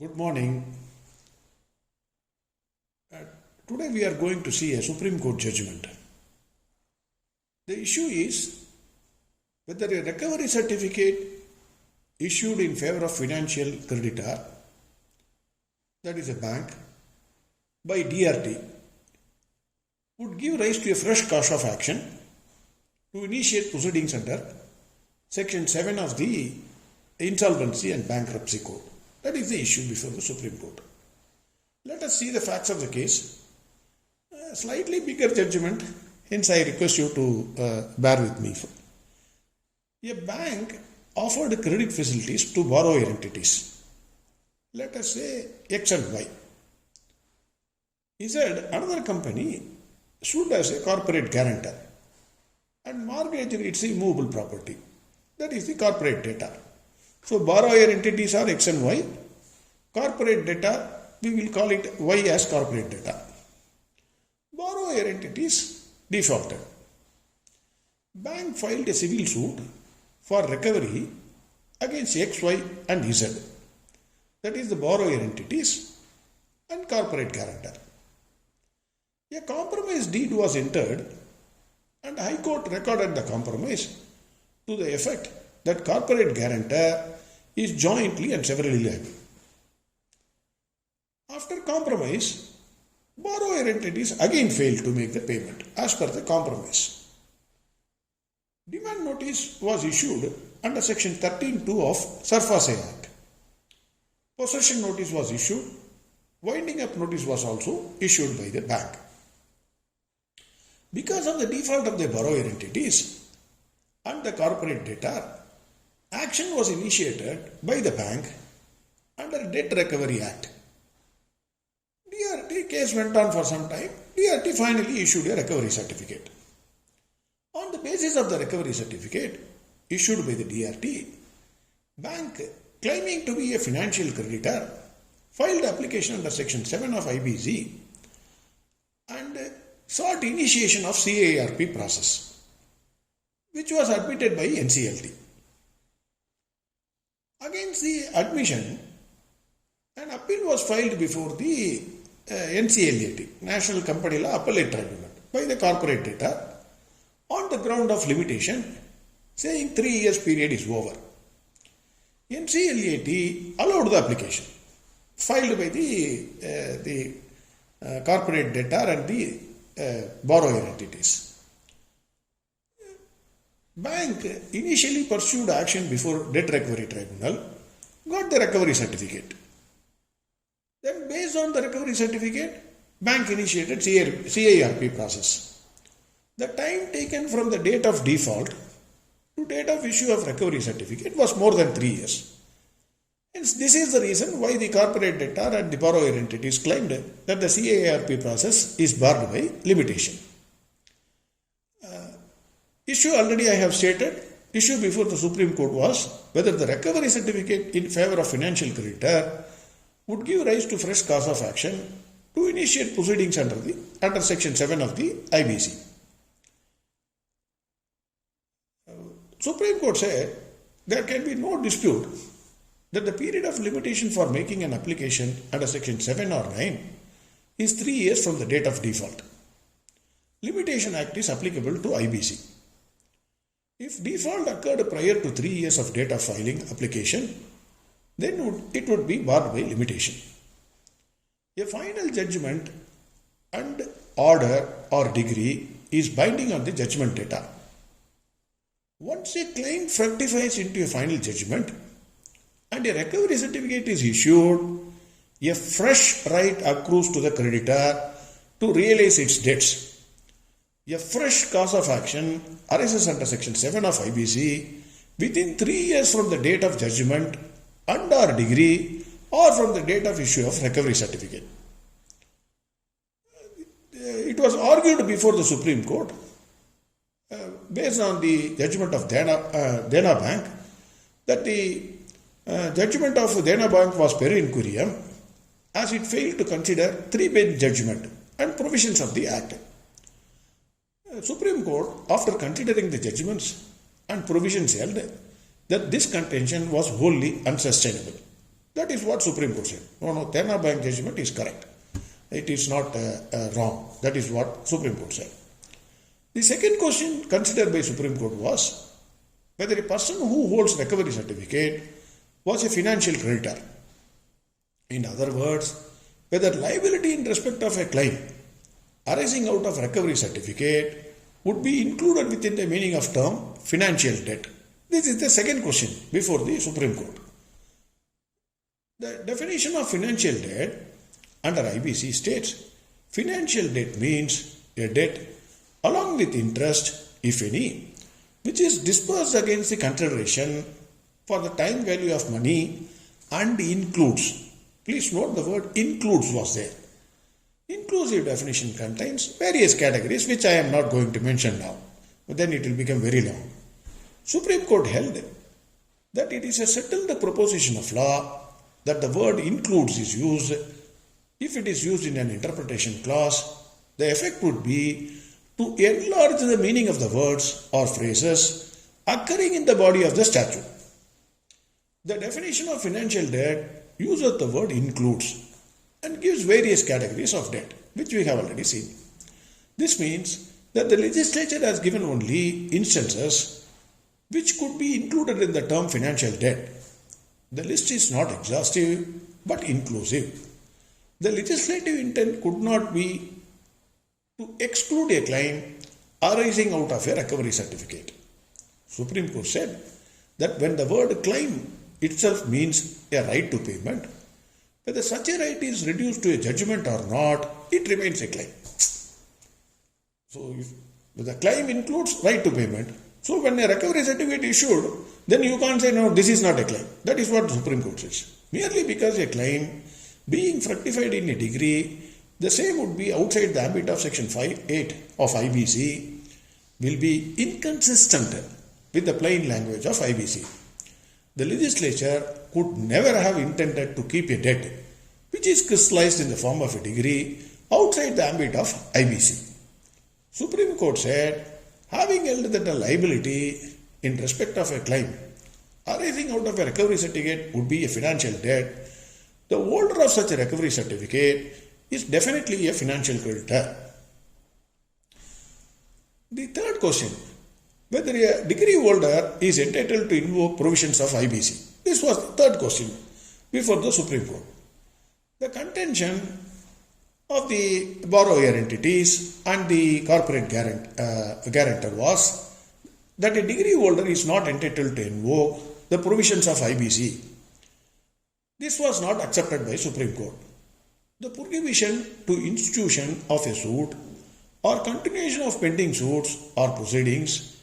Good morning. Uh, Today we are going to see a Supreme Court judgment. The issue is whether a recovery certificate issued in favor of financial creditor, that is a bank, by DRT would give rise to a fresh cause of action to initiate proceedings under Section 7 of the Insolvency and Bankruptcy Code. That is the issue before the Supreme Court. Let us see the facts of the case. A slightly bigger judgment, hence I request you to bear with me. A bank offered credit facilities to borrower entities. Let us say X and Y. Z, another company, stood as a corporate guarantor and mortgaged its immovable property. That is the corporate debtor. So borrower entities are X and Y. Corporate debtor, we will call it Y as corporate debtor. Borrower entities defaulted. Bank filed a civil suit for recovery against X, Y and Z. That is the borrower entities and corporate guarantor. A compromise deed was entered and High Court recorded the compromise to the effect that corporate guarantor is jointly and severally liable. After compromise, borrower entities again failed to make the payment as per the compromise. Demand notice was issued under Section 13(2) of Surface Act. Possession notice was issued. Winding up notice was also issued by the bank. Because of the default of the borrower entities and the corporate debtor, action was initiated by the bank under Debt Recovery Act. DRT case went on for some time. DRT finally issued a recovery certificate. On the basis of the recovery certificate issued by the DRT, bank claiming to be a financial creditor filed application under Section 7 of IBC and sought initiation of CARP process, which was admitted by NCLT. Against the admission, an appeal was filed before the NCLAT, National Company Law Appellate Tribunal, by the corporate debtor on the ground of limitation, saying 3 years period is over. NCLAT allowed the application filed by the corporate debtor and the borrower entities. Bank initially pursued action before Debt Recovery Tribunal, got the recovery certificate. Then based on the recovery certificate, bank initiated CARP process. The time taken from the date of default to date of issue of recovery certificate was more than 3 years. Hence, this is the reason why the corporate debtor and the borrower entities claimed that the CARP process is barred by limitation. Issue already I have stated. Issue before the Supreme Court was whether the recovery certificate in favor of financial creditor would give rise to fresh cause of action to initiate proceedings under Section 7 of the IBC. Supreme Court said there can be no dispute that the period of limitation for making an application under Section 7 or 9 is 3 years from the date of default. Limitation Act is applicable to IBC. If default occurred prior to 3 years of date of filing application, then it would be barred by limitation. A final judgment and order or degree is binding on the judgment debtor. Once a claim fructifies into a final judgment and a recovery certificate is issued, a fresh right accrues to the creditor to realize its debts. A fresh cause of action arises under Section 7 of IBC within 3 years from the date of judgment and or degree or from the date of issue of recovery certificate. It was argued before the Supreme Court based on the judgment of Dena Bank that the judgment of Dena Bank was per inquirium as it failed to consider 3-bench judgment and provisions of the Act. Supreme Court, after considering the judgments and provisions held, that this contention was wholly unsustainable. That is what Supreme Court said. No, Dena Bank judgment is correct. It is not wrong. That is what Supreme Court said. The second question considered by Supreme Court was whether a person who holds recovery certificate was a financial creditor. In other words, whether liability in respect of a claim arising out of recovery certificate would be included within the meaning of term financial debt. This is the second question before the Supreme Court. The definition of financial debt under IBC states financial debt means a debt along with interest, if any, which is disbursed against the consideration for the time value of money and includes. Please note the word includes was there. Inclusive definition contains various categories which I am not going to mention now, but then it will become very long. Supreme Court held that it is a settled proposition of law that the word includes is used. If it is used in an interpretation clause, the effect would be to enlarge the meaning of the words or phrases occurring in the body of the statute. The definition of financial debt uses the word includes and gives various categories of debt, which we have already seen. This means that the legislature has given only instances which could be included in the term financial debt. The list is not exhaustive but inclusive. The legislative intent could not be to exclude a claim arising out of a recovery certificate. Supreme Court said that when the word claim itself means a right to payment, whether such a right is reduced to a judgment or not, it remains a claim. So, if the claim includes right to payment, so when a recovery certificate issued, then you can't say, no, this is not a claim. That is what the Supreme Court says. Merely because a claim being fructified in a degree, the same would be outside the ambit of Section 5(8) of IBC, will be inconsistent with the plain language of IBC. The legislature could never have intended to keep a debt which is crystallized in the form of a degree outside the ambit of IBC. Supreme Court said, having held that a liability in respect of a claim arising out of a recovery certificate would be a financial debt, the holder of such a recovery certificate is definitely a financial creditor. The third question, whether a degree holder is entitled to invoke provisions of IBC. This was the third question before the Supreme Court. The contention of the borrower entities and the corporate guarantor was that a degree holder is not entitled to invoke the provisions of IBC. This was not accepted by Supreme Court. The prohibition to institution of a suit or continuation of pending suits or proceedings,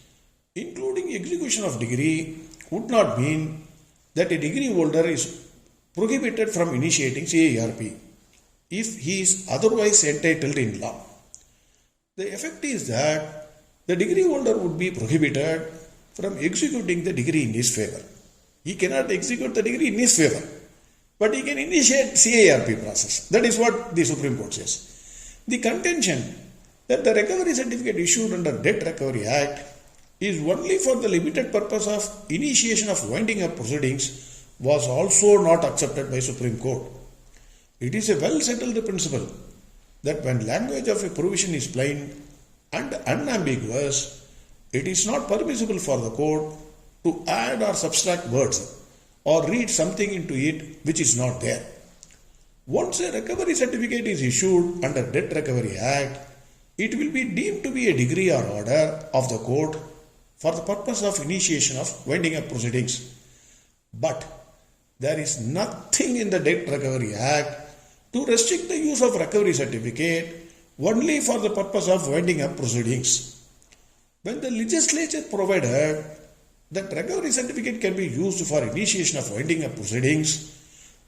including execution of degree, would not mean that a degree holder is prohibited from initiating CARP if he is otherwise entitled in law. The effect is that the degree holder would be prohibited from executing the degree in his favor. He cannot execute the degree in his favor, but he can initiate CARP process. That is what the Supreme Court says. The contention that the recovery certificate issued under Debt Recovery Act is only for the limited purpose of initiation of winding up proceedings was also not accepted by Supreme Court. It is a well settled principle that when language of a provision is plain and unambiguous, it is not permissible for the court to add or subtract words or read something into it which is not there. Once a recovery certificate is issued under Debt Recovery Act, it will be deemed to be a degree or order of the court for the purpose of initiation of winding up proceedings. But there is nothing in the Debt Recovery Act to restrict the use of recovery certificate only for the purpose of winding up proceedings. When the legislature provided that recovery certificate can be used for initiation of winding up proceedings,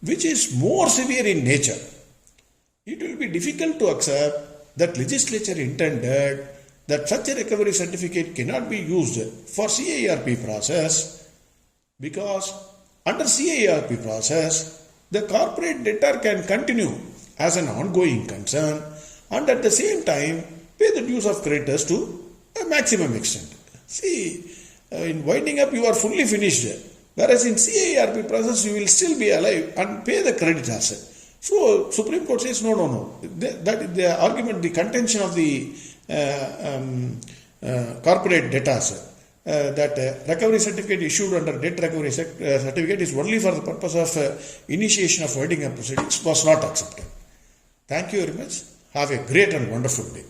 which is more severe in nature, it will be difficult to accept that legislature intended that such a recovery certificate cannot be used for CARP process, because under CARP process, the corporate debtor can continue as an ongoing concern and at the same time pay the dues of creditors to a maximum extent. See, in winding up you are fully finished. Whereas in CIRP process, you will still be alive and pay the creditors. So Supreme Court says no. That the argument, the contention of the corporate debtors that recovery certificate issued under debt recovery certificate is only for the purpose of initiation of wedding proceedings was not accepted. Thank you very much. Have a great and wonderful day.